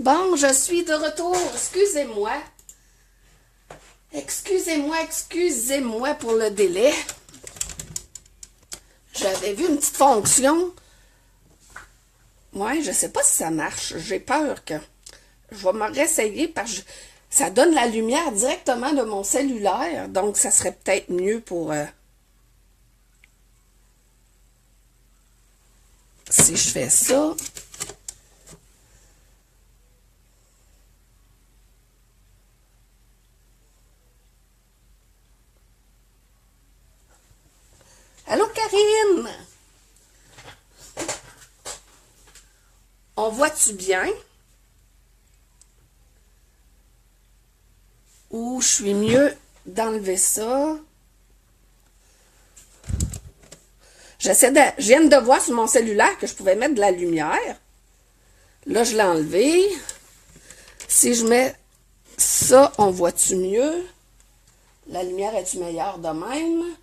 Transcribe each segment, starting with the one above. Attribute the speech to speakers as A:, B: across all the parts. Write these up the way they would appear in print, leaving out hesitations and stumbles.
A: Bon, je suis de retour. Excusez-moi. Excusez-moi pour le délai. J'avais vu une petite fonction. Ouais, je sais pas si ça marche. J'ai peur que... Je vais me réessayer parce que ça donne la lumière directement de mon cellulaire. Donc, ça serait peut-être mieux pour... si je fais ça... Allô, Karine? On voit-tu bien? Ou je suis mieux d'enlever ça? Je viens de voir sur mon cellulaire que je pouvais mettre de la lumière. Là, je l'ai enlevé. Si je mets ça, on voit-tu mieux? La lumière est-tu meilleure de même?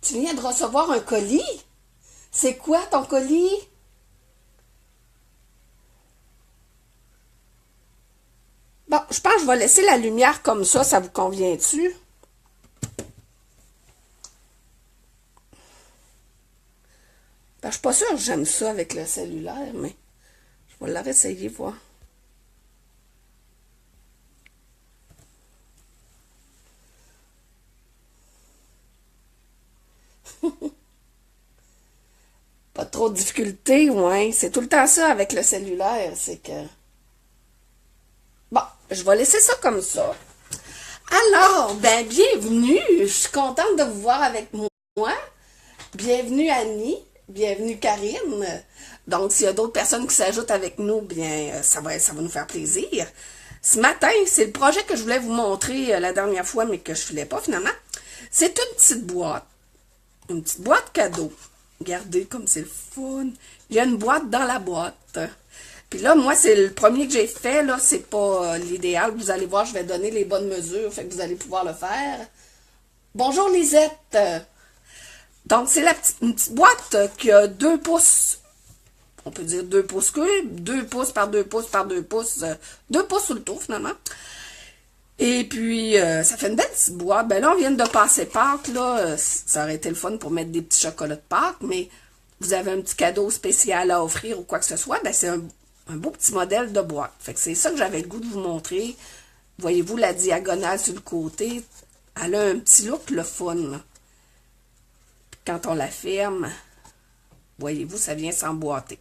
A: Tu viens de recevoir un colis? C'est quoi ton colis? Bon, je pense que je vais laisser la lumière comme ça vous convient-tu? Ben, je suis pas sûre que j'aime ça avec le cellulaire, mais je vais la réessayer, voir. Pas trop de difficultés, ouais. C'est tout le temps ça avec le cellulaire, c'est que... Bon, je vais laisser ça comme ça. Alors, ben, bienvenue. Je suis contente de vous voir avec moi. Bienvenue Annie. Bienvenue Karine. Donc, s'il y a d'autres personnes qui s'ajoutent avec nous, bien, ça va nous faire plaisir. Ce matin, c'est le projet que je voulais vous montrer la dernière fois, mais que je ne filais pas finalement. C'est une petite boîte. Une petite boîte cadeau. Regardez comme c'est le fun. Il y a une boîte dans la boîte. Puis là, moi, c'est le premier que j'ai fait. Là, c'est pas l'idéal. Vous allez voir, je vais donner les bonnes mesures. Fait que vous allez pouvoir le faire. Bonjour Lisette. Donc, c'est une petite boîte qui a 2 pouces. On peut dire 2 pouces cubes. 2 pouces par 2 pouces par 2 pouces. 2 pouces sur le tour, finalement. Et puis, ça fait une belle petite boîte. Ben là, on vient de passer Pâques, là. Ça aurait été le fun pour mettre des petits chocolats de Pâques, mais vous avez un petit cadeau spécial à offrir ou quoi que ce soit, ben c'est un beau petit modèle de boîte. Fait que c'est ça que j'avais le goût de vous montrer. Voyez-vous la diagonale sur le côté? Elle a un petit look, le fun, là. Puis quand on la ferme, voyez-vous, ça vient s'emboîter.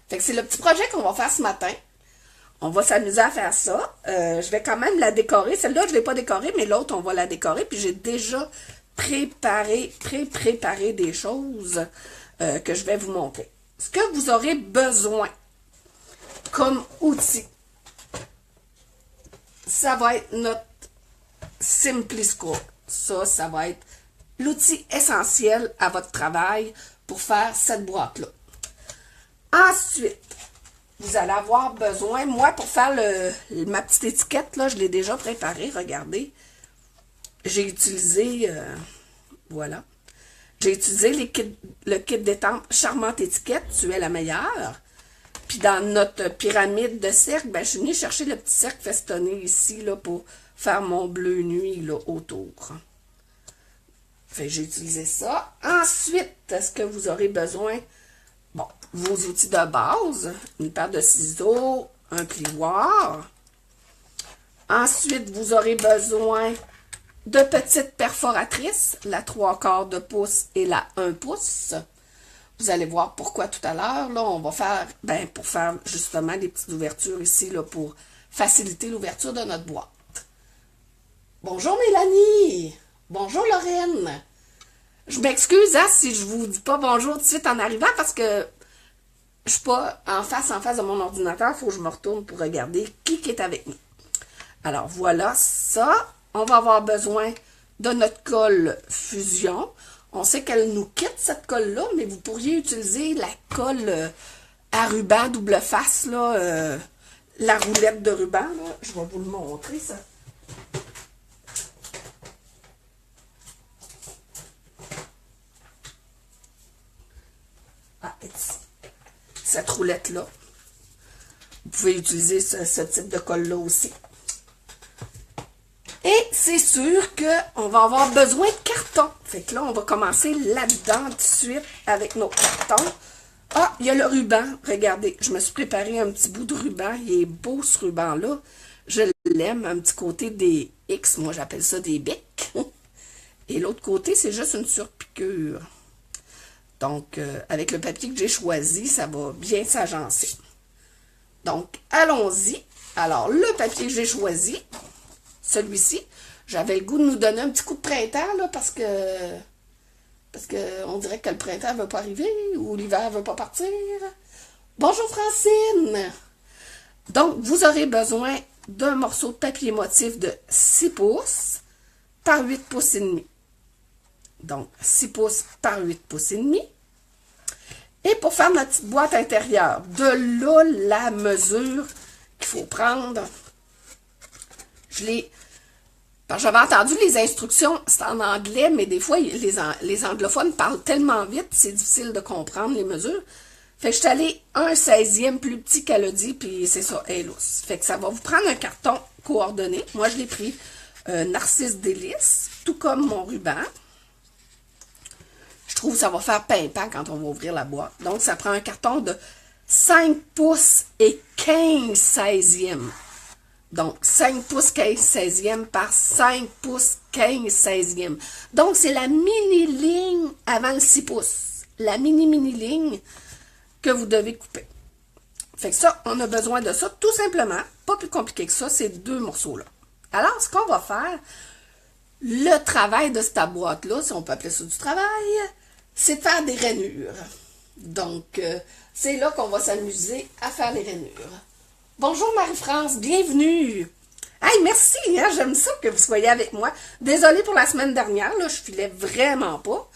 A: Fait que c'est le petit projet qu'on va faire ce matin. On va s'amuser à faire ça. Je vais quand même la décorer. Celle-là, je ne l'ai pas décorée, mais l'autre, on va la décorer. Puis j'ai déjà préparé des choses que je vais vous montrer. Ce que vous aurez besoin comme outil, ça va être notre Simpliscore. Ça va être l'outil essentiel à votre travail pour faire cette boîte-là. Ensuite, vous allez avoir besoin, moi, pour faire ma petite étiquette, là, je l'ai déjà préparée, regardez. J'ai utilisé, voilà. J'ai utilisé le kit d'étampe Charmante Étiquette, tu es la meilleure. Puis dans notre pyramide de cercle, ben, je suis venue chercher le petit cercle festonné ici, là, pour faire mon bleu nuit, là, autour. Fait j'ai utilisé ça. Ensuite, est-ce que vous aurez besoin... Bon, vos outils de base, une paire de ciseaux, un plioir. Ensuite, vous aurez besoin de petites perforatrices, la 3/4 de pouce et la 1 pouce. Vous allez voir pourquoi tout à l'heure. Là, on va faire, ben, pour faire justement des petites ouvertures ici, là, pour faciliter l'ouverture de notre boîte. Bonjour Mélanie! Bonjour Lorraine! Je m'excuse hein, si je vous dis pas bonjour tout de suite en arrivant parce que je suis pas en face de mon ordinateur. Il faut que je me retourne pour regarder qui est avec nous. Alors voilà ça. On va avoir besoin de notre colle Fusion. On sait qu'elle nous quitte cette colle-là, mais vous pourriez utiliser la colle à ruban double face, là, la roulette de ruban. Là. Je vais vous le montrer ça. cette roulette-là. Vous pouvez utiliser ce type de colle-là aussi. Et c'est sûr qu'on va avoir besoin de carton. Fait que là, on va commencer là-dedans tout de suite avec nos cartons. Ah, il y a le ruban. Regardez, je me suis préparé un petit bout de ruban. Il est beau, ce ruban-là. Je l'aime, un petit côté des X. Moi, j'appelle ça des bics. Et l'autre côté, c'est juste une surpiqûre. Donc, avec le papier que j'ai choisi, ça va bien s'agencer. Donc, allons-y. Alors, le papier que j'ai choisi, celui-ci, j'avais le goût de nous donner un petit coup de printemps, là, parce que on dirait que le printemps ne veut pas arriver, ou l'hiver ne veut pas partir. Bonjour Francine! Donc, vous aurez besoin d'un morceau de papier motif de 6 pouces par 8 pouces et demi. Donc, 6 pouces par 8 pouces et demi. Et pour faire notre petite boîte intérieure, de là, la mesure qu'il faut prendre, j'avais entendu les instructions, c'est en anglais, mais des fois, les anglophones parlent tellement vite, c'est difficile de comprendre les mesures. Fait que je suis allée 1/16e plus petit qu'elle a dit, puis c'est ça, elle est lousse. Fait que ça va vous prendre un carton coordonné. Moi, je l'ai pris Narcisse Délice, tout comme mon ruban. Je trouve que ça va faire pimpant quand on va ouvrir la boîte. Donc, ça prend un carton de 5 pouces et 15/16e. Donc, 5 pouces 15/16e par 5 pouces 15/16e. Donc, c'est la mini-ligne avant le 6 pouces. La mini-ligne que vous devez couper. Fait que ça, on a besoin de ça, tout simplement. Pas plus compliqué que ça, ces deux morceaux-là. Alors, ce qu'on va faire, le travail de cette boîte-là, si on peut appeler ça du travail, c'est de faire des rainures. Donc, c'est là qu'on va s'amuser à faire les rainures. Bonjour Marie-France, bienvenue! Hey, merci, hein, j'aime ça que vous soyez avec moi. Désolée pour la semaine dernière, là, je filais vraiment pas.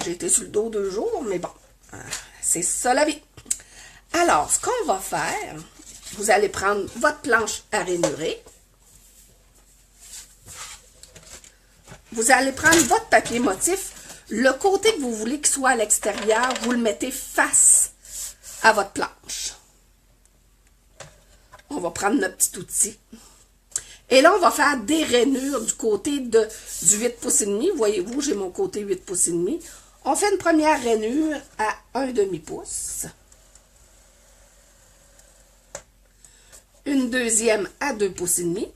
A: J'ai été sur le dos 2 jours, mais bon, c'est ça la vie. Alors, ce qu'on va faire, vous allez prendre votre planche à rainurer. Vous allez prendre votre papier motif. Le côté que vous voulez qu'il soit à l'extérieur, vous le mettez face à votre planche. On va prendre notre petit outil. Et là, on va faire des rainures du côté du 8 pouces et demi. Voyez-vous, j'ai mon côté 8 pouces et demi. On fait une première rainure à 1/2 pouce. Une deuxième à 2 pouces et demi.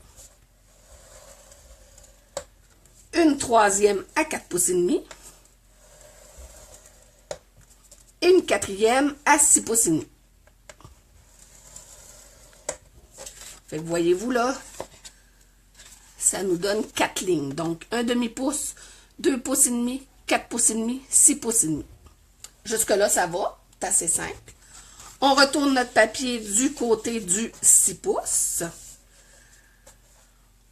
A: Une troisième à 4 pouces et demi. Et une quatrième à 6 pouces et demi. Fait que voyez-vous là, ça nous donne 4 lignes. Donc, 1/2 pouce, 2 pouces et demi, 4 pouces et demi, 6 pouces et demi. Jusque-là, ça va. C'est assez simple. On retourne notre papier du côté du 6 pouces.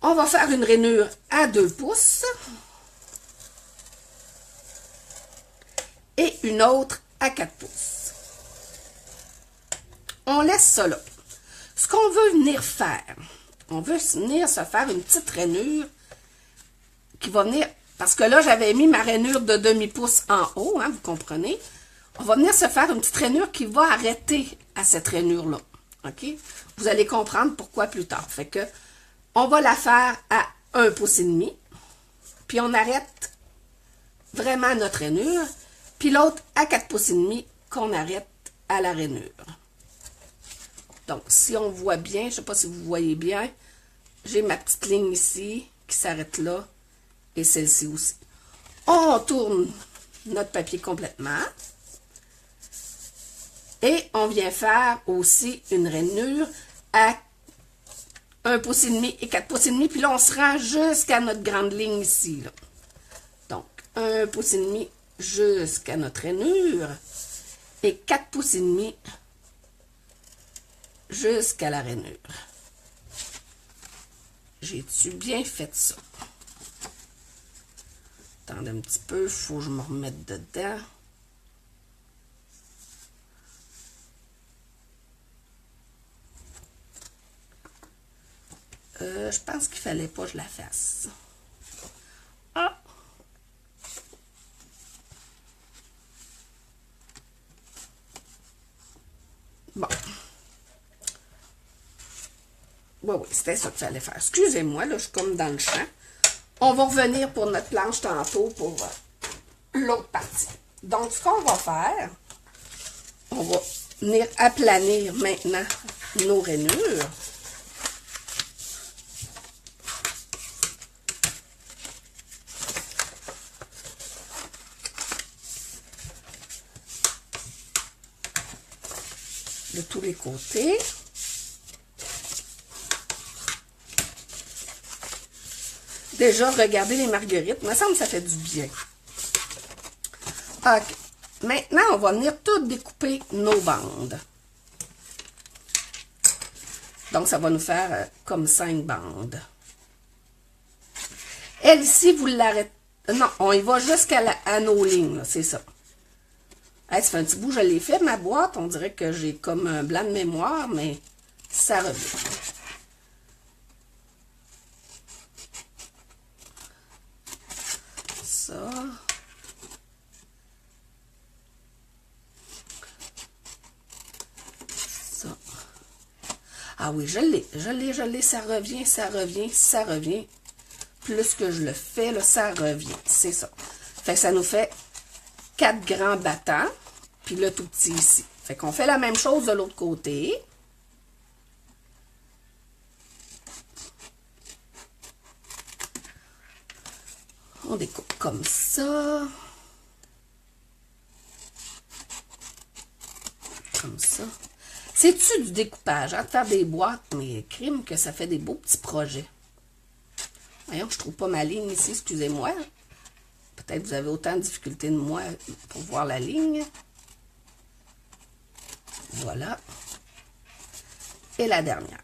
A: On va faire une rainure à 2 pouces. Et une autre à 4 pouces. On laisse ça là. Ce qu'on veut venir faire, on veut venir se faire une petite rainure qui va venir, parce que là, j'avais mis ma rainure de demi-pouce en haut, hein, vous comprenez? On va venir se faire une petite rainure qui va arrêter à cette rainure-là, OK? Vous allez comprendre pourquoi plus tard. Fait que, on va la faire à 1 pouce et demi, puis on arrête vraiment notre rainure, puis l'autre à 4 pouces et demi qu'on arrête à la rainure. Donc, si on voit bien, je ne sais pas si vous voyez bien, j'ai ma petite ligne ici qui s'arrête là et celle-ci aussi. On tourne notre papier complètement et on vient faire aussi une rainure à 1 pouce et demi et 4 pouces et demi. Puis là, on se rend jusqu'à notre grande ligne ici, là. Donc, 1 pouce et demi jusqu'à notre rainure et 4 pouces et demi jusqu'à la rainure. J'ai-tu bien fait ça? Attendez un petit peu, il faut que je me remette dedans. Je pense qu'il fallait pas que je la fasse. Ah! Oui, oui, c'était ça qu'il fallait faire. Excusez-moi, là, je suis comme dans le champ. On va revenir pour notre planche tantôt pour l'autre partie. Donc, ce qu'on va faire, on va venir aplanir maintenant nos rainures. De tous les côtés. Déjà, regardez les marguerites. Il me semble que ça fait du bien. OK. Maintenant, on va venir tout découper nos bandes. Donc, ça va nous faire comme 5 bandes. Elle, ici, vous l'arrêtez. Non, on y va jusqu'à nos lignes, c'est ça. Hey, ça fait un petit bout, je l'ai fait, ma boîte. On dirait que j'ai comme un blanc de mémoire, mais ça revient. Ça. Ça. Ah oui, je l'ai, ça revient, ça revient, ça revient. Plus que je le fais, là, ça revient. C'est ça. Fait que ça nous fait 4 grands battants. Puis le tout petit ici. Fait qu'on fait la même chose de l'autre côté. On découpe comme ça. Comme ça. C'est-tu du découpage? Hein, de faire des boîtes, mais crime que ça fait des beaux petits projets. Voyons, je trouve pas ma ligne ici, excusez-moi. Peut-être que vous avez autant de difficultés de moi pour voir la ligne. Voilà. Et la dernière.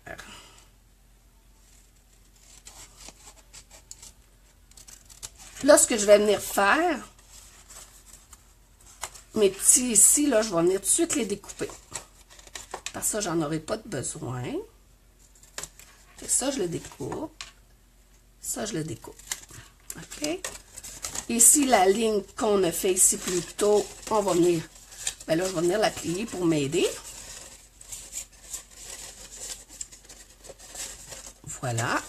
A: Là, ce que je vais venir faire, mes petits ici, là, je vais venir tout de suite les découper. Parce que ça, j'en aurai pas de besoin. Et ça, je le découpe. Ça, je le découpe. OK? Ici, la ligne qu'on a fait ici plus tôt, on va venir, ben là, je vais venir la plier pour m'aider. Voilà.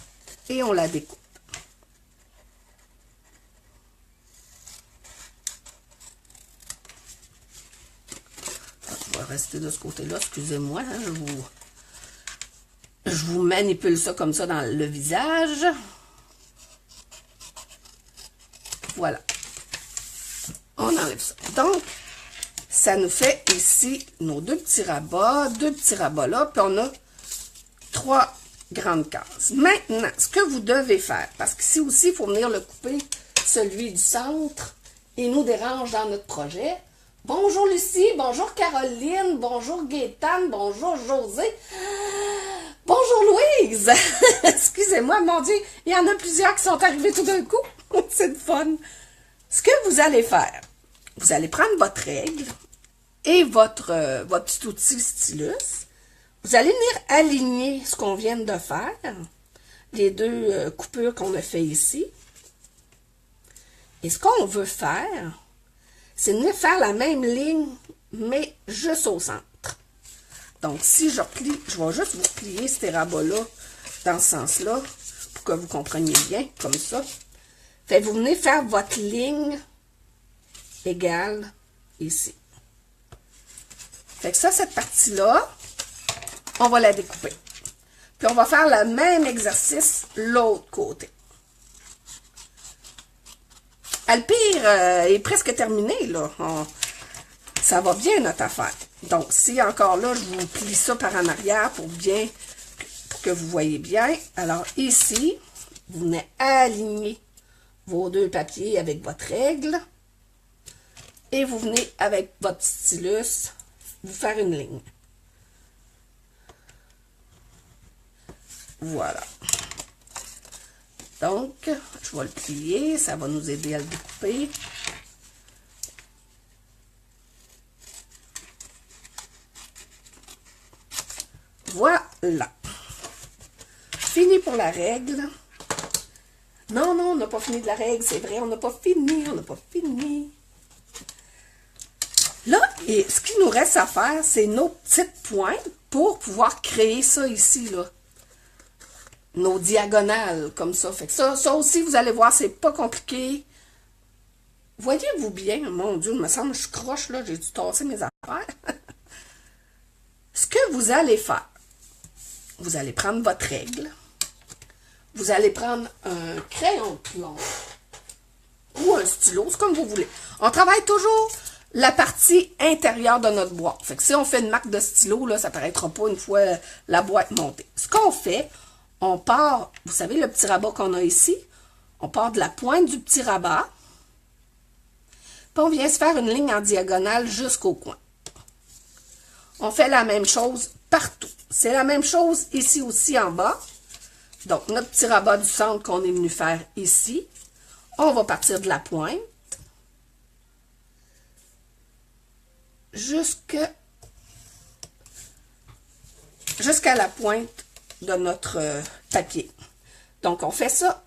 A: Et on la découpe. Je vais rester de ce côté-là, excusez-moi, hein, je vous manipule ça comme ça dans le visage. Voilà. On enlève ça. Donc, ça nous fait ici nos deux petits rabats là, puis on a 3 grandes cases. Maintenant, ce que vous devez faire, parce qu'ici aussi, il faut venir le couper, celui du centre, il nous dérange dans notre projet. Bonjour Lucie, bonjour Caroline, bonjour Gaétane, bonjour José, bonjour Louise. Excusez-moi, mon Dieu, il y en a plusieurs qui sont arrivés tout d'un coup. C'est le fun. Ce que vous allez faire, vous allez prendre votre règle et votre petit outil stylus. Vous allez venir aligner ce qu'on vient de faire, les deux coupures qu'on a fait ici. Et ce qu'on veut faire, c'est venir faire la même ligne, mais juste au centre. Donc, si je replie, je vais juste vous plier ces rabats-là dans ce sens-là, pour que vous compreniez bien, comme ça. Fait que vous venez faire votre ligne égale ici. Fait que ça, cette partie-là, on va la découper. Puis on va faire le même exercice l'autre côté. Le pire est presque terminé, là. Ça va bien, notre affaire. Donc, si encore là, je vous plie ça par en arrière pour que vous voyez bien. Alors, ici, vous venez aligner vos deux papiers avec votre règle. Et vous venez, avec votre stylus, vous faire une ligne. Voilà. Donc, je vais le plier, ça va nous aider à le découper. Voilà. Fini pour la règle. Non, non, on n'a pas fini de la règle, c'est vrai, on n'a pas fini, on n'a pas fini. Là, et ce qu'il nous reste à faire, c'est nos petites pointes pour pouvoir créer ça ici, là. nos diagonales, comme ça. Fait que ça aussi, vous allez voir, c'est pas compliqué. Voyez-vous bien? Mon Dieu, il me semble que je croche, là, j'ai dû tasser mes affaires. Ce que vous allez faire, vous allez prendre votre règle, vous allez prendre un crayon de plomb ou un stylo, c'est comme vous voulez. On travaille toujours la partie intérieure de notre boîte. Fait que si on fait une marque de stylo, là, ça paraîtra pas une fois la boîte montée. Ce qu'on fait, on part, vous savez le petit rabat qu'on a ici, on part de la pointe du petit rabat, puis on vient se faire une ligne en diagonale jusqu'au coin. On fait la même chose partout. C'est la même chose ici aussi en bas. Donc, notre petit rabat du centre qu'on est venu faire ici, on va partir de la pointe jusqu'à la pointe de notre papier. Donc, on fait ça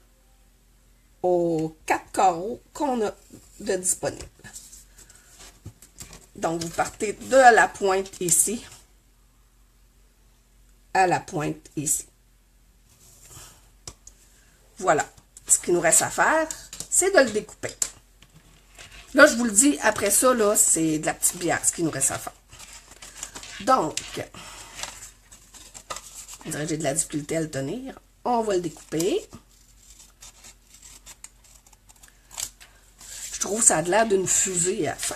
A: aux 4 carreaux qu'on a de disponibles. Donc, vous partez de la pointe ici à la pointe ici. Voilà. Ce qu'il nous reste à faire, c'est de le découper. Là, je vous le dis, après ça, là, c'est de la petite bière, ce qu'il nous reste à faire. Donc, on dirait que j'ai de la difficulté à le tenir. On va le découper. Je trouve que ça a l'air d'une fusée à la fin.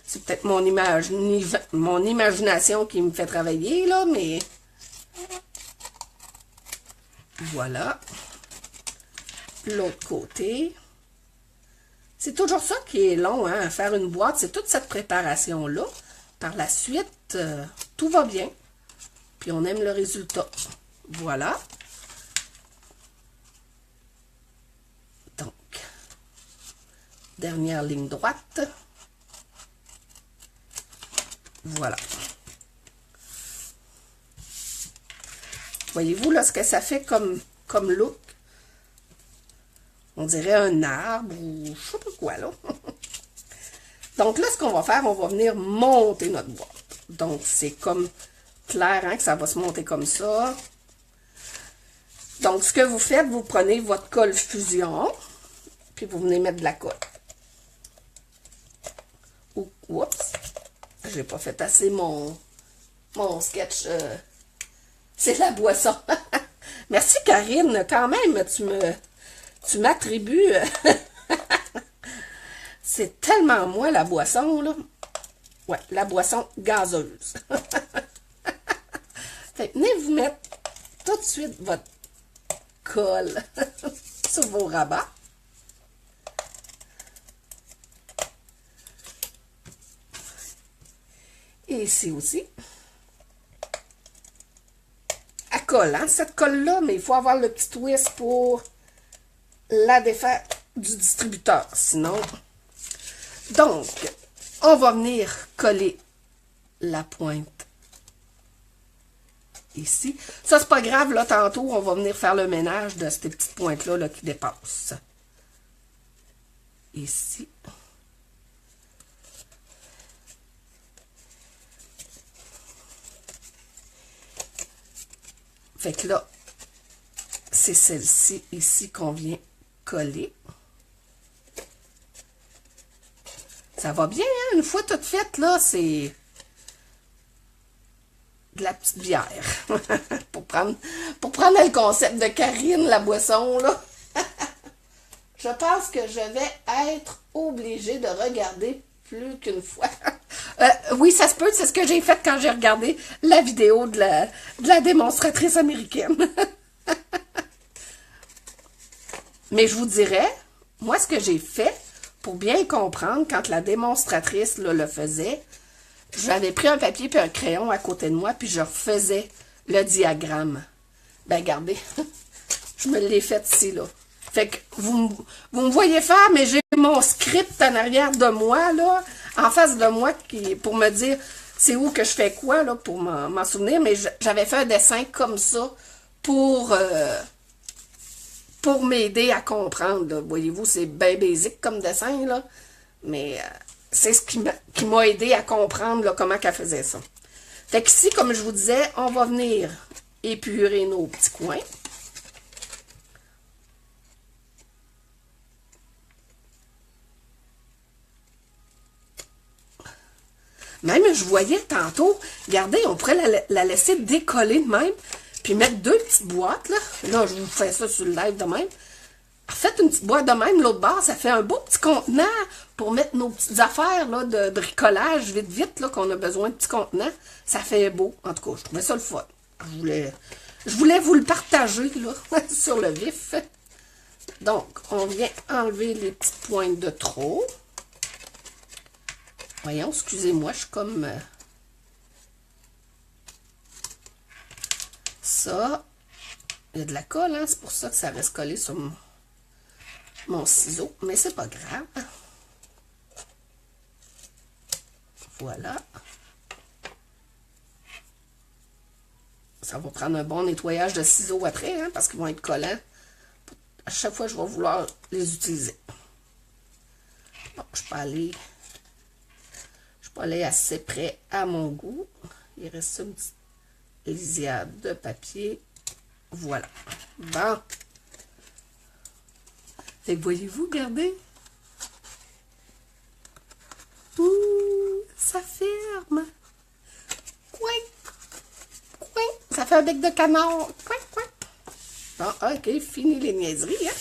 A: C'est peut-être mon imagination qui me fait travailler, là, mais... Voilà. L'autre côté. C'est toujours ça qui est long, hein, à faire une boîte. C'est toute cette préparation-là. Par la suite, tout va bien. Puis on aime le résultat. Voilà. Donc, dernière ligne droite. Voilà. Voyez-vous là ce que ça fait comme look? On dirait un arbre ou je sais pas quoi là. Donc là, ce qu'on va faire, on va venir monter notre boîte. Donc c'est comme clair hein, que ça va se monter comme ça. Donc ce que vous faites, vous prenez votre colle fusion, puis vous venez mettre de la colle. Oups! J'ai pas fait assez mon sketch. C'est la boisson. Merci Karine, quand même, tu m'attribues. C'est tellement moi la boisson, là. Ouais, la boisson gazeuse. Fait que venez vous mettre tout de suite votre colle sur vos rabats. Et ici aussi. Elle colle, hein, cette colle-là, mais il faut avoir le petit twist pour la défaire du distributeur, sinon. Donc, on va venir coller la pointe ici. Ça, c'est pas grave, là, tantôt, on va venir faire le ménage de ces petites pointes-là là, qui dépassent. Ici. Fait que là, c'est celle-ci ici qu'on vient coller. Ça va bien, hein? Une fois toute faite, là, c'est de la petite bière. pour prendre le concept de Karine, la boisson, là. Je pense que je vais être obligée de regarder plus qu'une fois. Oui, ça se peut, c'est ce que j'ai fait quand j'ai regardé la vidéo de la démonstratrice américaine. Mais je vous dirais, moi, ce que j'ai fait, pour bien comprendre, quand la démonstratrice là, le faisait, j'avais pris un papier et un crayon à côté de moi, puis je refaisais le diagramme. Ben, regardez, je me l'ai fait ici, là. Fait que vous me voyez faire, mais j'ai mon script en arrière de moi, là, en face de moi, pour me dire c'est où que je fais quoi, là, pour m'en souvenir. Mais j'avais fait un dessin comme ça pour m'aider à comprendre. Voyez-vous, c'est bien basique comme dessin, là. Mais c'est ce qui m'a aidé à comprendre là, comment qu'elle faisait ça. Fait qu'ici, comme je vous disais, on va venir épurer nos petits coins. Même, je voyais tantôt, regardez, on pourrait la laisser décoller de même, puis mettre deux petites boîtes, là. Là, je vous fais ça sur le live de même. Faites une petite boîte de même, l'autre bord, ça fait un beau petit contenant pour mettre nos petites affaires là, de bricolage vite, vite, là, qu'on a besoin de petits contenants. Ça fait beau. En tout cas, je trouvais ça le fun. Je voulais vous le partager, là, sur le vif. Donc, on vient enlever les petites pointes de trop. Voyons, excusez-moi, je suis comme... ça. Il y a de la colle, hein? C'est pour ça que ça reste collé sur mon ciseau. Mais c'est pas grave. Voilà. Ça va prendre un bon nettoyage de ciseaux après, hein, parce qu'ils vont être collants. À chaque fois, je vais vouloir les utiliser. Bon, je peux aller assez près à mon goût. Il reste une petite lisière de papier. Voilà. Bon. Fait que voyez-vous, regardez. Ouh, ça ferme. Coin. Coin. Ça fait un bec de canard. Coin, coin. Bon, ok, fini les niaiseries, hein.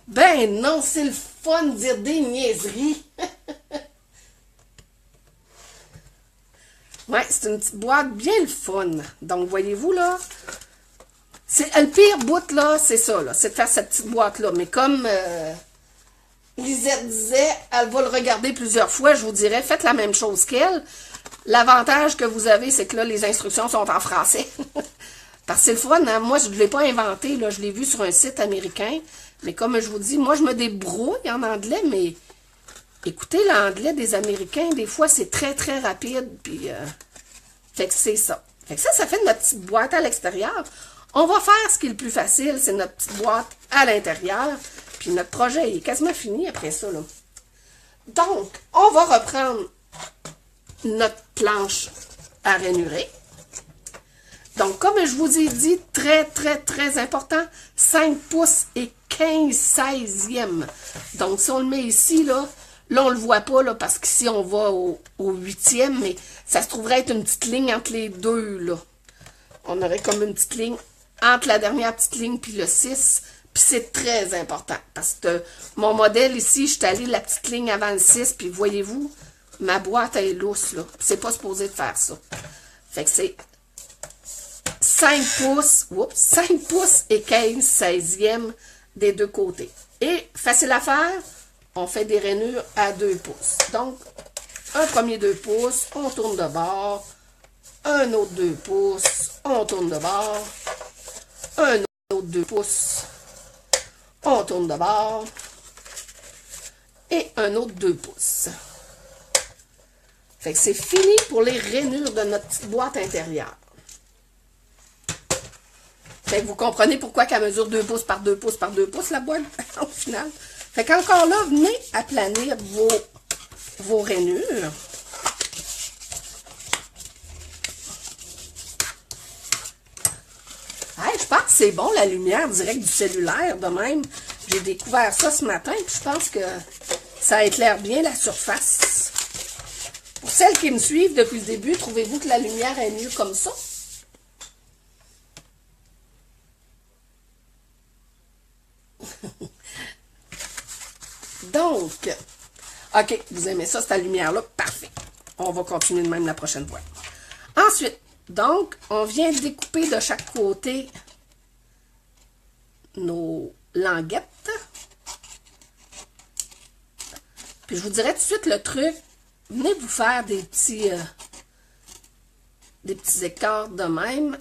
A: Ben non, c'est le fun de dire des niaiseries. Ouais, c'est une petite boîte bien le fun. Donc, voyez-vous, là, c'est le pire bout, là, c'est ça, là, c'est de faire cette petite boîte-là. Mais comme Lisette disait, elle va le regarder plusieurs fois, je vous dirais, faites la même chose qu'elle. L'avantage que vous avez, c'est que là, les instructions sont en français. Parce que c'est le fun, hein? Moi, je ne l'ai pas inventé, là, je l'ai vu sur un site américain. Mais comme je vous dis, moi, je me débrouille en anglais, mais écoutez, l'anglais des Américains, des fois, c'est très, très rapide. Puis, fait que c'est ça. Fait que ça fait notre petite boîte à l'extérieur. On va faire ce qui est le plus facile, c'est notre petite boîte à l'intérieur. Puis notre projet est quasiment fini après ça, là. Donc, on va reprendre notre planche à rainurer. Donc, comme je vous ai dit, très, très, très important, 5 pouces et 15/16e. Donc, si on le met ici, là, on le voit pas, là, parce qu'ici, on va au 8e, mais ça se trouverait être une petite ligne entre les deux, là. On aurait comme une petite ligne entre la dernière petite ligne puis le 6. Puis c'est très important, parce que mon modèle ici, je suis allée la petite ligne avant le 6, puis voyez-vous, ma boîte est lousse, là. C'est pas supposé de faire ça. Fait que c'est 5 pouces, oups, 5 pouces et 15/16e des deux côtés. Et facile à faire, on fait des rainures à 2 pouces. Donc, un premier 2 pouces, on tourne de bord, un autre 2 pouces, on tourne de bord, un autre 2 pouces, on tourne de bord, et un autre 2 pouces. Fait que c'est fini pour les rainures de notre petite boîte intérieure. Fait que vous comprenez pourquoi qu'elle mesure 2 pouces par 2 pouces par 2 pouces, la boîte, au final. Fait qu'encore là, venez aplanir vos rainures. Hey, je pense que c'est bon, la lumière direct du cellulaire, de même. J'ai découvert ça ce matin, puis je pense que ça éclaire bien la surface. Pour celles qui me suivent depuis le début, trouvez-vous que la lumière est mieux comme ça? Donc, ok, vous aimez ça, cette lumière-là? Parfait. On va continuer de même la prochaine fois. Ensuite, donc, on vient découper de chaque côté nos languettes. Puis je vous dirais tout de suite le truc, venez vous faire des petits écarts de même.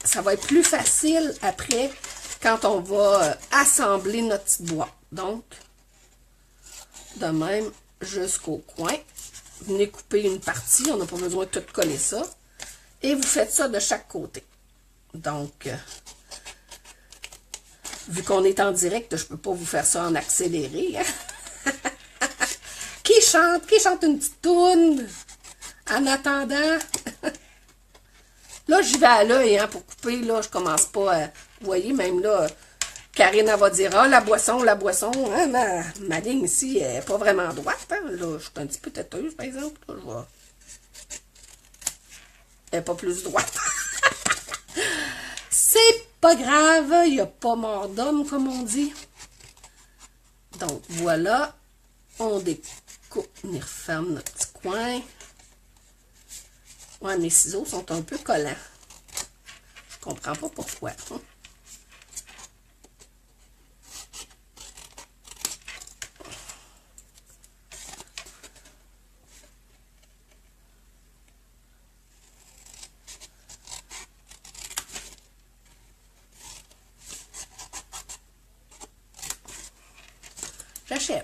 A: Ça va être plus facile après quand on va assembler notre petite boîte. Donc, de même jusqu'au coin. Venez couper une partie, on n'a pas besoin de tout coller ça. Et vous faites ça de chaque côté. Donc, vu qu'on est en direct, je ne peux pas vous faire ça en accéléré. Hein? Qui chante une petite toune en attendant? Là, j'y vais à l'œil hein, pour couper. Là, je commence pas à... Vous voyez, même là, Karine, elle va dire, ah, la boisson, hein, ma ligne ici, elle n'est pas vraiment droite, hein. Là, je suis un petit peu têteuse, par exemple, là, je vois. Elle n'est pas plus droite. C'est pas grave, il n'y a pas mort d'homme, comme on dit. Donc, voilà. On découpe, on y referme notre petit coin. Ouais, mes ciseaux sont un peu collants. Je comprends pas pourquoi.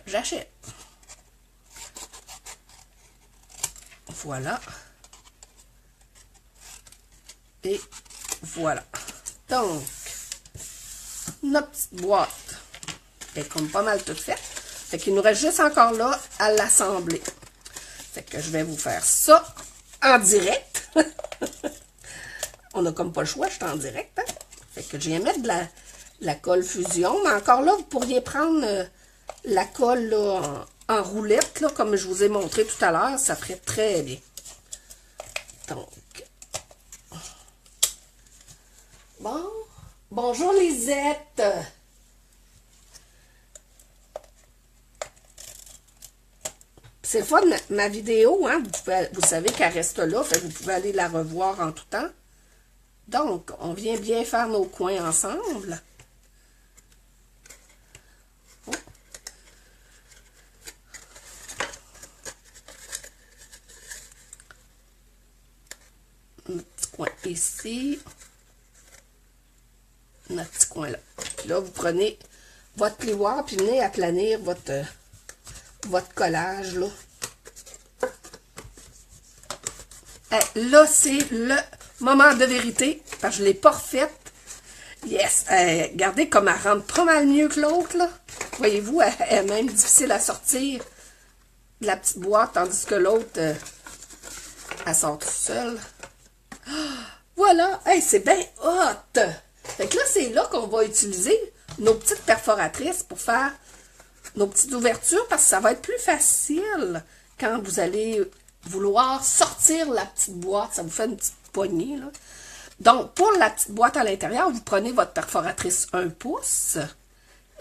A: J'achète. Voilà. Et voilà. Donc, notre petite boîte est comme pas mal toute faite. Fait qu'il nous reste juste encore là à l'assembler. Fait que je vais vous faire ça en direct. On a comme pas le choix, je suis en direct. Hein? Fait que je viens mettre de la colle fusion. Mais encore là, vous pourriez prendre la colle là, en roulette, là, comme je vous ai montré tout à l'heure. Ça ferait très bien. Donc, bon, bonjour Lisette. C'est le fun, ma vidéo, hein, vous savez qu'elle reste là, fait que vous pouvez aller la revoir en tout temps. Donc, on vient bien faire nos coins ensemble. Notre petit coin ici. Notre petit coin là. Puis là, vous prenez votre plioir, puis venez aplanir votre collage, là. Là, c'est le moment de vérité, parce que je ne l'ai pas refaite. Yes! Regardez comme elle rentre pas mal mieux que l'autre, là. Voyez-vous, elle est même difficile à sortir de la petite boîte, tandis que l'autre, elle sort tout seule. Voilà! Hey, c'est bien hot! Fait que là, c'est là qu'on va utiliser nos petites perforatrices pour faire nos petites ouvertures, parce que ça va être plus facile quand vous allez vouloir sortir la petite boîte. Ça vous fait une petite poignée, là. Donc, pour la petite boîte à l'intérieur, vous prenez votre perforatrice 1 pouce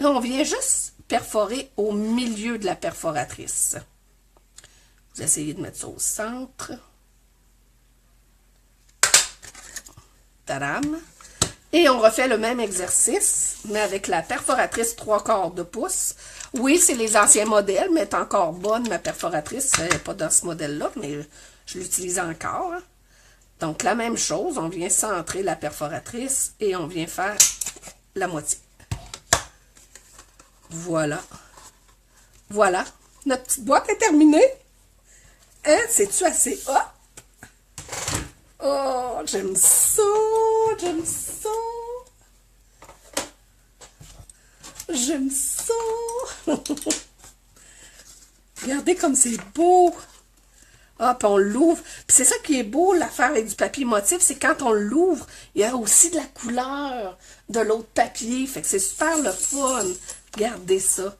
A: et on vient juste perforer au milieu de la perforatrice. Vous essayez de mettre ça au centre. Tadam! Et on refait le même exercice, mais avec la perforatrice 3/4 de pouce. Oui, c'est les anciens modèles, mais elle est encore bonne, ma perforatrice. Elle n'est pas dans ce modèle-là, mais je l'utilise encore. Hein. Donc, la même chose, on vient centrer la perforatrice et on vient faire la moitié. Voilà. Voilà. Notre petite boîte est terminée. Hein? C'est-tu assez hot? Oh, j'aime ça! J'aime ça! J'aime ça! Regardez comme c'est beau! Ah, puis on l'ouvre. Puis c'est ça qui est beau, l'affaire avec du papier motif, c'est quand on l'ouvre, il y a aussi de la couleur de l'autre papier. Fait que c'est super le fun. Regardez ça.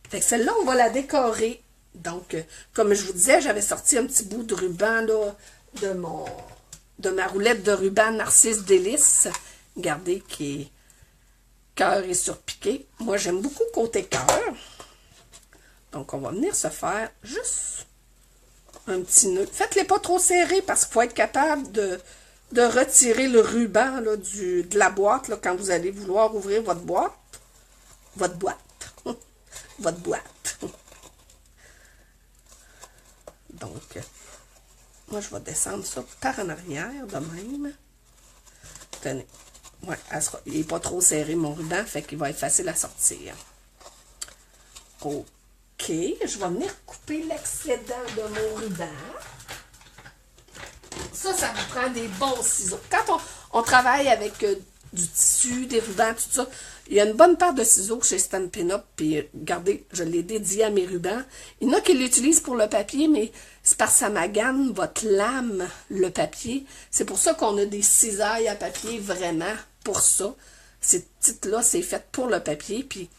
A: Fait que celle-là, on va la décorer. Donc, comme je vous disais, j'avais sorti un petit bout de ruban, là, de ma roulette de ruban Narcisse Délice. Regardez, qui est cœur et surpiqué. Moi, j'aime beaucoup côté cœur. Donc, on va venir se faire juste un petit nœud. Faites-les pas trop serrés parce qu'il faut être capable de retirer le ruban là, de la boîte là, quand vous allez vouloir ouvrir votre boîte. Votre boîte. Votre boîte. Donc, moi, je vais descendre ça par en arrière de même. Tenez. Ouais, il n'est pas trop serré, mon ruban, fait qu'il va être facile à sortir. OK. Je vais venir couper l'excédent de mon ruban. Ça vous prend des bons ciseaux. Quand on travaille avec du tissu, des rubans, tout ça, il y a une bonne paire de ciseaux chez Stampin' Up. Puis, regardez, je l'ai dédié à mes rubans. Il y en a qui l'utilisent pour le papier, mais c'est parce que ça magane votre lame, le papier. C'est pour ça qu'on a des cisailles à papier, vraiment, pour ça. Ces petites-là, c'est fait pour le papier, puis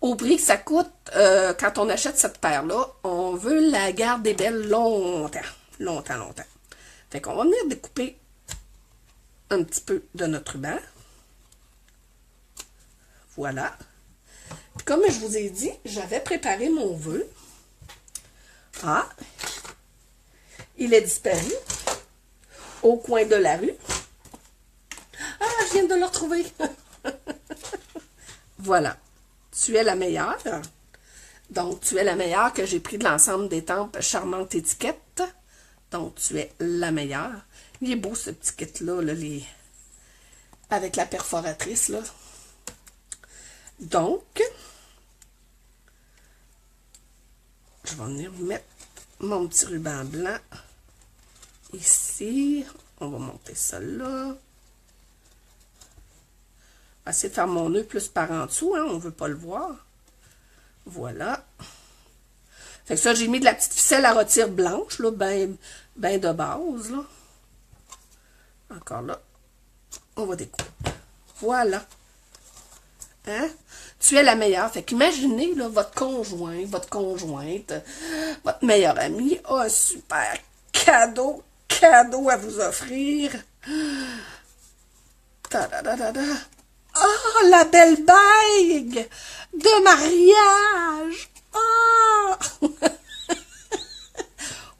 A: au prix que ça coûte, quand on achète cette paire-là, on veut la garder belle longtemps. Longtemps, longtemps. Fait qu'on va venir découper un petit peu de notre ruban. Voilà. Puis comme je vous ai dit, j'avais préparé mon vœu. Ah! Il est disparu au coin de la rue. Ah, je viens de le retrouver. Voilà. Tu es la meilleure. Donc, tu es la meilleure que j'ai pris de l'ensemble des tempes charmantes étiquettes. Donc, tu es la meilleure. Il est beau ce petit kit-là, là, avec la perforatrice, là. Donc, je vais venir mettre mon petit ruban blanc ici. On va monter ça là. Je vais essayer de faire mon nœud plus par en dessous, hein, on ne veut pas le voir. Voilà. Fait que ça, j'ai mis de la petite ficelle à rôtir blanche, là, ben de base, là. Encore là. On va découper. Voilà. Hein? Tu es la meilleure. Fait qu'imaginez, là, votre conjoint, votre conjointe, votre meilleur ami a un super cadeau à vous offrir. Ta-da-da-da-da. Oh, la belle bague de mariage! Oh!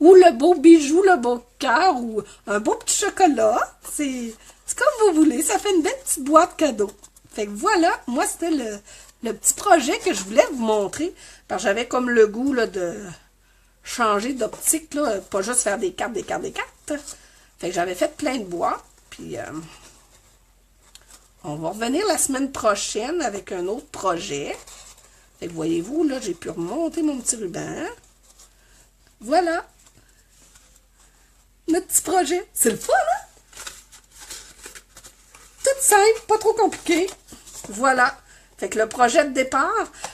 A: Ou le beau bijou, le beau cœur, ou un beau petit chocolat. C'est comme vous voulez. Ça fait une belle petite boîte cadeau. Fait que voilà, moi, c'était le petit projet que je voulais vous montrer. Parce que j'avais comme le goût là, de changer d'optique, là, pas juste faire des cartes. Fait que j'avais fait plein de boîtes. Puis, on va revenir la semaine prochaine avec un autre projet. Fait que voyez-vous, là, j'ai pu remonter mon petit ruban. Voilà. Notre petit projet. C'est le fun, hein? Tout simple, pas trop compliqué. Voilà. Fait que le projet de départ,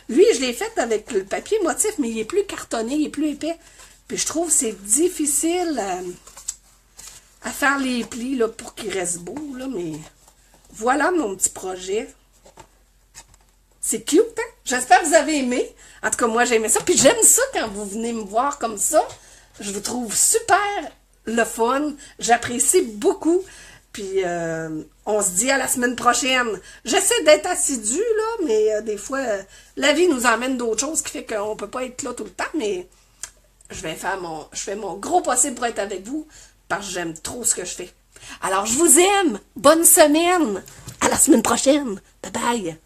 A: lui, je l'ai fait avec le papier motif, mais il est plus cartonné, il est plus épais. Puis je trouve que c'est difficile à faire les plis là, pour qu'il reste beau, là, mais voilà mon petit projet. C'est cute, hein? J'espère que vous avez aimé. En tout cas, moi, j'ai aimé ça. Puis j'aime ça quand vous venez me voir comme ça. Je vous trouve super le fun. J'apprécie beaucoup. Puis, on se dit à la semaine prochaine. J'essaie d'être assidue, là, mais des fois, la vie nous emmène d'autres choses qui fait qu'on peut pas être là tout le temps, mais je fais mon gros possible pour être avec vous, parce que j'aime trop ce que je fais. Alors, je vous aime. Bonne semaine. À la semaine prochaine. Bye bye.